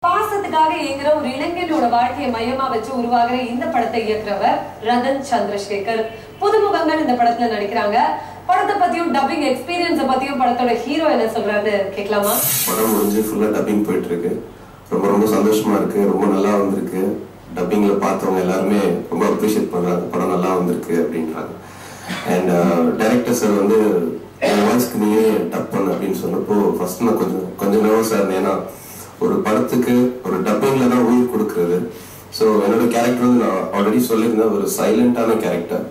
பாசத்துக்காக ஏங்குற ஒரு இளைஞனோட வாழ்க்கையை மையமா வச்சு உருவாகிற இந்த படத்தை இயக்குறவர் ரதன் சந்திரசேகர். புதுமுகங்கள் இந்த படத்துல நடிக்கிறாங்க. படத்தை பத்தியும் டப்பிங் எக்ஸ்பீரியன்ஸ் பத்தியும் படத்தோட ஹீரோ என்ன சொல்றாரு கேட்கலாமா? படம் முடிஞ்சு ஃபுல்லா டப்பிங் போயிட்டு இருக்கு. ரொம்ப ரொம்ப சந்தோஷமா இருக்கு. ரொம்ப நல்லா வந்திருக்கு. டப்பிங்ல பார்த்தவங்க எல்லாருமே ரொம்ப அப்ரிஷியேட் பண்றாங்க. படம் நல்லா வந்திருக்கு அப்படின்றாங்க. அண்ட் டைரக்டர் சார் வந்து வாய்ஸ்க்கு நீயே டப் பண்ண அப்படின்னு சொன்னப்போ ஃபர்ஸ்ட் நான் கொஞ்சம் நர்வஸா இருந்தேன். ஏன்னா ஒரு படத்துக்கு ஒரு டப்பிங்ல தான் உயிர் கொடுக்கறது. ஸோ என்னோட கேரக்டர் வந்து நான் ஆல்ரெடி சொல்லியிருந்தேன், ஒரு சைலண்டான கேரக்டர்,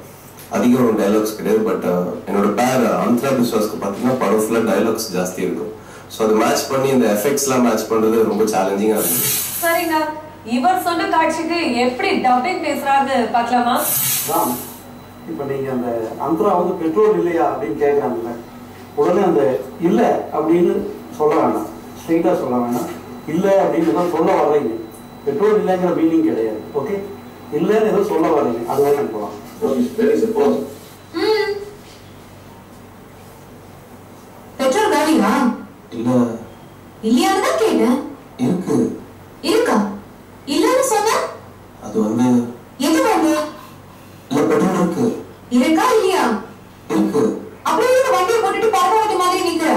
அதிகம் டைலாக்ஸ் கிடையாது. பட் என்னோட பேர் அந்தரா பிஸ்வாஸ்க்கு பார்த்தீங்கன்னா படம் ஃபுல்லாக டைலாக்ஸ் ஜாஸ்தி இருக்கும். ஸோ அதை மேட்ச் பண்ணி இந்த எஃபெக்ட்ஸ்லாம் மேட்ச் பண்றது ரொம்ப சேலஞ்சிங்கா இருந்துச்சு. சரிங்க, இவர் சொன்ன காட்சிக்கு எப்படி டப்பிங் பேசுறாரு பார்க்கலாமா? இப்போ நீங்க அந்த அந்தரா வந்து பெட்ரோல் இல்லையா அப்படின்னு கேட்குறாங்கல்ல, உடனே அந்த இல்லை அப்படின்னு சொல்ல வேண்டாம், ஸ்ட்ரெயிட்டாக சொல்ல வேண்டாம். இல்லை அப்படின்னு தான் சொல்ல வர்றீங்க. பெட்ரோல் இல்லைங்கிற மீனிங் கிடையாது. ஓகே, இல்லைன்னு ஏதோ சொல்ல வர்றீங்க, அது வரைக்கும் போகலாம். பெட்ரோல் காலியா? இல்ல இல்லையான்னு தான் கேட்டேன். இருக்கு. இருக்கா? இல்லன்னு சொன்ன அது வந்து எது வந்து இல்ல பெட்ரோல் இருக்கு. இருக்கா இல்லையா? இருக்கு. அப்படியே வண்டியை போட்டுட்டு பறக்க ஓட்ட மாதிரி நிக்கிற.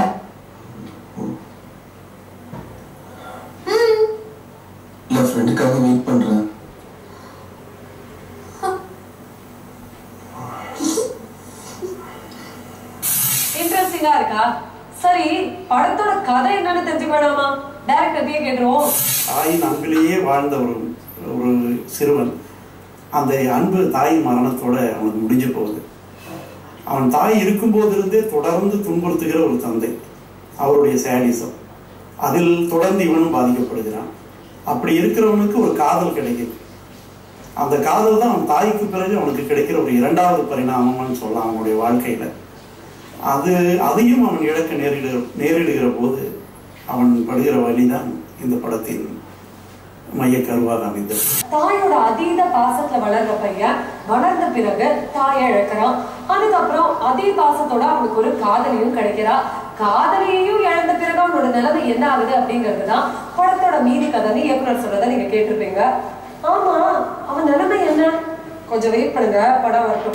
இல்ல ஃப்ரெண்டுக்காக வெயிட் பண்றேன். இன்ட்ரெஸ்டிங்கா இருக்கா? சரி, படத்தோட கதை என்னன்னு தெரிஞ்சுக்கலாமா? டைரக்டர்கிட்டயே கேட்டுருவோம். தாயின் அன்பிலேயே வாழ்ந்த ஒரு சிறுவன், அந்த அன்பு தாயின் மரணத்தோட அவனுக்கு முடிஞ்சு போகுது. அவன் தாய் இருக்கும்போதிருந்தே தொடர்ந்து துன்புறுத்துகிற ஒரு தந்தை, அவருடைய சேடிசம், அதில் தொடர்ந்து இவனும் பாதிக்கப்படுகிறான். அப்படி இருக்கிறவனுக்கு ஒரு காதல் கிடைக்குது. அந்த காதல் தான் அவன் தாய்க்கு பிறகு அவனுக்கு கிடைக்கிற ஒரு இரண்டாவது பரிணாமம்னு சொல்லலாம் அவனுடைய வாழ்க்கையில. அதையும் அவன் இழக்க நேரிடுகிற போது அவன் படுகிற வழிதான் இந்த படத்தின் மைய கருவாக அமைந்தது. தாயோட அதீத பாசத்துல வளர்ற பையன் வளர்ந்த பிறகு தாயை இழக்கிறான். அதுக்கப்புறம் அதே பாசத்தோட அவனுக்கு ஒரு காதலியும் கிடைக்கிறா. காதலியையும் இழந்த பிறகு அவனோட நிலைமை என்ன ஆகுது அப்படிங்கிறதுதான் படத்தோட மீதி கதைன்னு இயக்குனர் சொல்றதை நீங்க கேட்டிருப்பீங்க. ஆமா, அவன் நிலைமை என்ன? கொஞ்சம் வெயிட் பண்ணுங்க, படம் வரட்டும்.